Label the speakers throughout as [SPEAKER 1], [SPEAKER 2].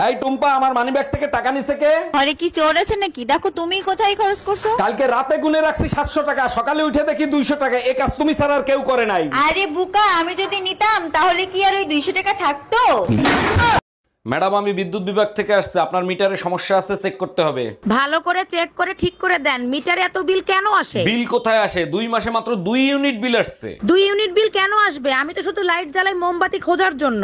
[SPEAKER 1] এই টুম্পা, আমার মানিব্যাগ থেকে টাকা নিছে কে?
[SPEAKER 2] আরে কি চোর আছে নাকি? দেখো তুমি কোথায় খরচ করছো।
[SPEAKER 1] কালকে রাতে গুনে রাখছি 700 টাকা, সকালে উঠে দেখি 200 টাকা। এই কাজ তুমি ছাড়া আর কেউ করে নাই।
[SPEAKER 2] আরে বুকা, আমি যদি নিতাম তাহলে কি আর ওই 200 টাকা থাকতো?
[SPEAKER 1] ম্যাডাম, আমি বিদ্যুৎ বিভাগ থেকে আসছে, আপনার মিটারে সমস্যা আছে, চেক করতে হবে।
[SPEAKER 3] ভালো করে চেক করে ঠিক করে দেন। মিটারে এত বিল কেন আসে?
[SPEAKER 1] বিল কোথায় আসে? 2 মাসে মাত্র 2 ইউনিট বিল আসছে।
[SPEAKER 3] 2 ইউনিট বিল কেন আসবে? আমি তো শুধু লাইট জ্বালাই মোমবাতি খোঁজার জন্য।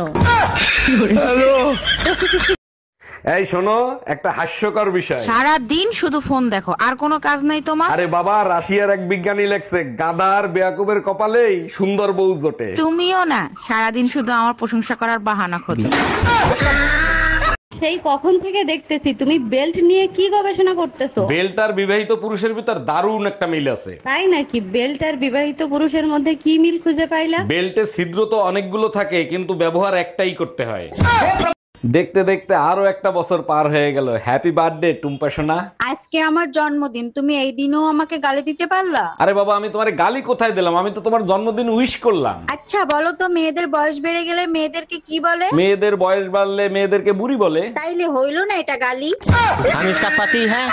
[SPEAKER 1] এই শোনো, একটা হাস্যকর বিষয়।
[SPEAKER 3] সারা দিন শুধু ফোন দেখো, আর কোনো কাজ নাই তোমার?
[SPEAKER 1] আরে বাবা, রাশিয়ার এক বিজ্ঞানী লেখছে, গাদার বেয়াকুবের কপালেই সুন্দর বউ জোটে।
[SPEAKER 3] তুমিও না সারাদিন শুধু আমার প্রশংসা করার বাহানা খোঁজো।
[SPEAKER 4] সেই কখন থেকে দেখতেছি তুমি বেল্ট নিয়ে কি গবেষণা করতেছো।
[SPEAKER 1] বেল্ট আর বিবাহিত পুরুষের ভিতর দারুণ একটা মিল আছে।
[SPEAKER 4] তাই নাকি? বেল্ট আর বিবাহিত পুরুষের মধ্যে কি মিল খুঁজে পাইলা?
[SPEAKER 1] বেল্টে ছিদ্র তো অনেকগুলো থাকে, কিন্তু ব্যবহার একটাই করতে হয়। দেখতে দেখতে আরো একটা বছর পার হয়ে গেল। হ্যাপি বার্থডে টুম্পা সোনা।
[SPEAKER 2] আজকে আমার জন্মদিন, তুমি এই দিনও আমাকে গালি দিতে পারলা?
[SPEAKER 1] আরে বাবা, আমি তোমার গালি কোথায় দিলাম? আমি তো তোমার জন্মদিন উইশ করলাম।
[SPEAKER 2] আচ্ছা বলো তো, মেয়েদের বয়স বেড়ে গেলে মেয়েদেরকে কি বলে?
[SPEAKER 1] মেয়েদের বয়স বাড়লে মেয়েদেরকে বুড়ি বলে।
[SPEAKER 2] তাইলে হইলো না এটা গালি?
[SPEAKER 5] हम इसका पति है,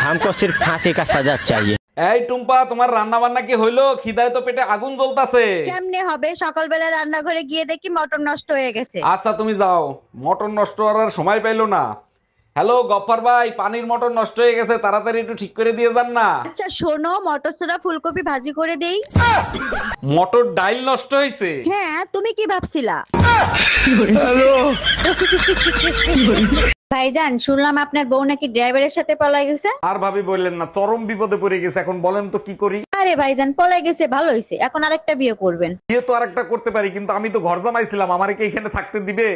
[SPEAKER 5] हमको सिर्फ फांसी का सजा चाहिए।
[SPEAKER 1] এই টুম্পা, তোমার রান্না বান্না কি হইলো? খিদায় তো পেটে আগুন জ্বলতাছে।
[SPEAKER 2] কেমনে হবে? সকালবেলা রান্নাঘরে গিয়ে দেখি মটর নষ্ট হয়ে গেছে।
[SPEAKER 1] আচ্ছা তুমি যাও, মটর নষ্ট করার সময় পাইলো না। হ্যালো গফফার ভাই, পানির মটর নষ্ট হয়ে গেছে, তাড়াতাড়ি একটু ঠিক করে দিয়ে যান না।
[SPEAKER 2] আচ্ছা শোনো, মটর সোডা ফুলকপি ভাজি করে দেই।
[SPEAKER 1] মটর ডাইল নষ্ট হয়েছে।
[SPEAKER 2] হ্যাঁ, তুমি কি ভাবছিলা? ভাইজান, শুনলাম আপনার বউ নাকি ড্রাইভারের সাথে পলাই গেছে।
[SPEAKER 1] আর ভাবি বললেন না, চরম বিপদে পড়ে গেছে। এখন বলেন তো কি করি?
[SPEAKER 2] আরে ভাইজান, পলাই গেছে ভালো হয়েছে, এখন আরেকটা বিয়ে করবেন।
[SPEAKER 1] বিয়ে তো আরেকটা করতে পারি, কিন্তু আমি তো ঘর জামাইছিলাম, আমারে কি এখানে থাকতে দিবে?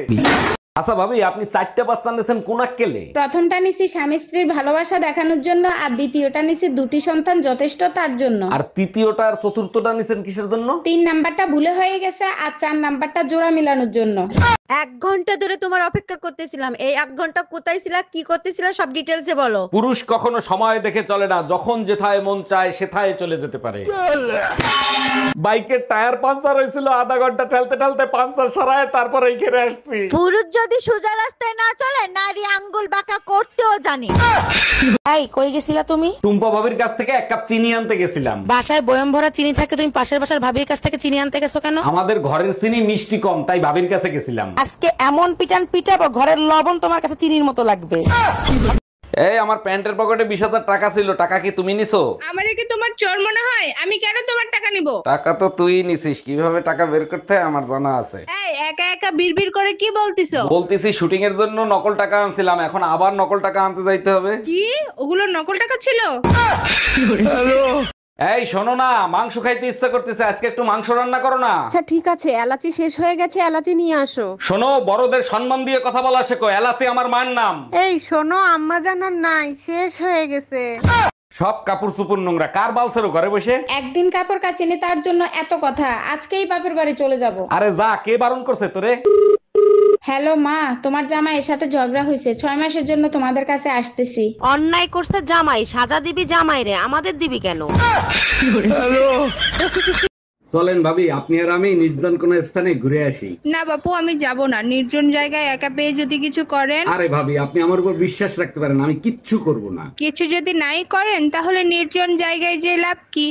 [SPEAKER 1] আচ্ছা ভাবি, আপনি 4টা বাচ্চা নিয়েছেন কোন আক্কেলে?
[SPEAKER 6] প্রথমটা নিছি স্বামী স্ত্রীর ভালোবাসা দেখানোর জন্য, আর দ্বিতীয়টা নিছি 2টি সন্তান যথেষ্ট তার জন্য।
[SPEAKER 1] আর তৃতীয়টা আর চতুর্থটা নিছেন কিসের জন্য?
[SPEAKER 6] 3 নাম্বারটা ভুলে হয়ে গেছে, আর 4 নাম্বারটা জোড়া মিলানোর জন্য।
[SPEAKER 2] 1 ঘন্টা ধরে তোমার অপেক্ষা করতেছিলাম। এই 1 ঘন্টা কোথায় ছিলা, কি করতেছিলা, সব ডিটেলসে বলো।
[SPEAKER 1] পুরুষ কখনো সময় দেখে চলে না, যখন যেথায় মন চায় সেথায় চলে যেতে পারে। বাইকের টায়ার পাঞ্চার হয়েছিল, আধা ঘন্টা ঠেলতে ঠেলতে পাঞ্চার সরায় তারপর এইখানে আসছি।
[SPEAKER 2] পুরুষ যদি সোজা রাস্তায় না চলে, নারী আঙ্গুল বাঁকা করতেও জানে।
[SPEAKER 3] এই কই গেছিলা তুমি?
[SPEAKER 1] টুম্পা ভাবির কাছ থেকে 1 কাপ চিনি আনতে গেছিলাম।
[SPEAKER 3] বাসায় বয়ম ভরা চিনি থাকে, তুমি পাশের বাসার ভাবির কাছ থেকে চিনি আনতে গেছো কেন?
[SPEAKER 1] আমাদের ঘরের চিনি মিষ্টি কম, তাই ভাবির কাছে গেছিলাম।
[SPEAKER 3] আজকে এমন পিটান পিটাবো, ঘরের লবণ তোমার কাছে চিনির মতো লাগবে।
[SPEAKER 1] এই আমার প্যান্টের পকেটে 20,000 টাকা ছিল, টাকা কি তুমি নিছো?
[SPEAKER 6] আমারে কি তোমার চোর মনে হয়? আমি কেন তোমার টাকা নিব?
[SPEAKER 1] টাকা তো তুই নিছিস, কিভাবে টাকা বের করতে হয় আমার জানা আছে।
[SPEAKER 6] এই একা একা বিড়বিড় করে কি বলতিছো?
[SPEAKER 1] বলতেছি শুটিং এর জন্য নকল টাকা আনছিলাম, এখন আবার নকল টাকা আনতে যাইতে হবে।
[SPEAKER 6] কি ওগুলো নকল টাকা ছিল?
[SPEAKER 1] এই শোনো না, মাংস খাইতে ইচ্ছা করতেছে, আজকে একটু মাংস রান্না করো না।
[SPEAKER 7] আচ্ছা ঠিক আছে, এলাচি শেষ হয়ে গেছে, এলাচি নিয়ে আসো।
[SPEAKER 1] শোনো, বড়দের সম্মান দিয়ে কথা বলা শেখো, এলাচি আমার মায়ের নাম।
[SPEAKER 7] এই শোনো, আম্মা জানার নাই, শেষ হয়ে গেছে।
[SPEAKER 1] সব কাপড় চুপুর নোংরা, কার বালছেরো ঘরে বসে?
[SPEAKER 6] একদিন কাপড় কাচিনি তার জন্য এত কথা, আজকেই বাপের বাড়ি চলে যাব।
[SPEAKER 1] আরে যা, কে বারণ করছে তোরে?
[SPEAKER 6] হ্যালো মা, তোমার জামাই এর সাথে ঝগড়া হয়েছে, 6 মাসের জন্য তোমাদের কাছে আসতেছি।
[SPEAKER 3] অন্যায় করছে জামাই, সাজা দিবি জামাই রে, আমাদের দিবি কেন?
[SPEAKER 1] চলেন ভাবি, আপনি আর আমি নির্জন কোন স্থানে ঘুরে আসি।
[SPEAKER 6] না বাপু, আমি যাব না। নির্জন জায়গায় একা পেয়ে যদি কিছু করেন।
[SPEAKER 1] আরে ভাবি, আপনি আমার উপর বিশ্বাস রাখতে পারেন, আমি কিচ্ছু করব না।
[SPEAKER 6] কিছু যদি নাই করেন, তাহলে নির্জন জায়গায় যে লাভ কি?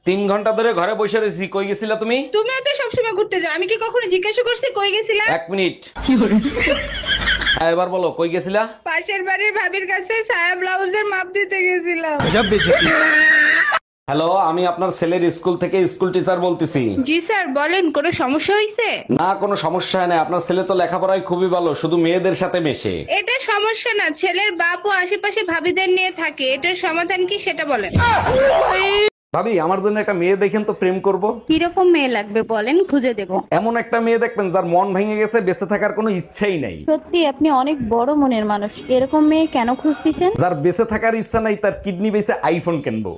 [SPEAKER 1] 3 ঘন্টা ধরে ঘরে বসে রয়েছি, কই গেছিলা তুমি?
[SPEAKER 6] তুমিও তো সবসময় ঘুরতে যাও, আমি কি কখনো জিজ্ঞাসা করছি কই গেছিলা?
[SPEAKER 1] 1 মিনিট। হ্যাঁ, এবার বলো কই গেছিলা?
[SPEAKER 6] পাশের বাড়ির ভাবির কাছে সায়া ব্লাউজের মাপ দিতে গেছিলাম।
[SPEAKER 1] হ্যালো, আমি আপনার ছেলের স্কুল থেকে স্কুল টিচার বলতেছি।
[SPEAKER 6] জি স্যার বলেন, কোনো সমস্যা হয়েছে?
[SPEAKER 1] না, কোনো সমস্যা নেই, আপনার ছেলে তো লেখাপড়ায় খুবই ভালো, শুধু মেয়েদের সাথে মেশে।
[SPEAKER 6] এটা সমস্যা না, ছেলের বাপও আশেপাশে ভাবিদের নিয়ে থাকে, এটার সমাধান কি সেটা বলেন।
[SPEAKER 1] ভাবি, আমার জন্য একটা মেয়ে দেখেন তো, প্রেম করব।
[SPEAKER 4] কিরকম মেয়ে লাগবে বলেন, খুঁজে দেব।
[SPEAKER 1] এমন একটা মেয়ে দেখবেন যার মন ভেঙে গেছে, বেঁচে থাকার কোনো ইচ্ছাই নাই।
[SPEAKER 4] সত্যি আপনি অনেক বড় মনের মানুষ, এরকম মেয়ে কেন খুঁজতেছেন?
[SPEAKER 1] যার বেঁচে থাকার ইচ্ছা নাই, তার কিডনি বেঁচে আইফোন কিনবো।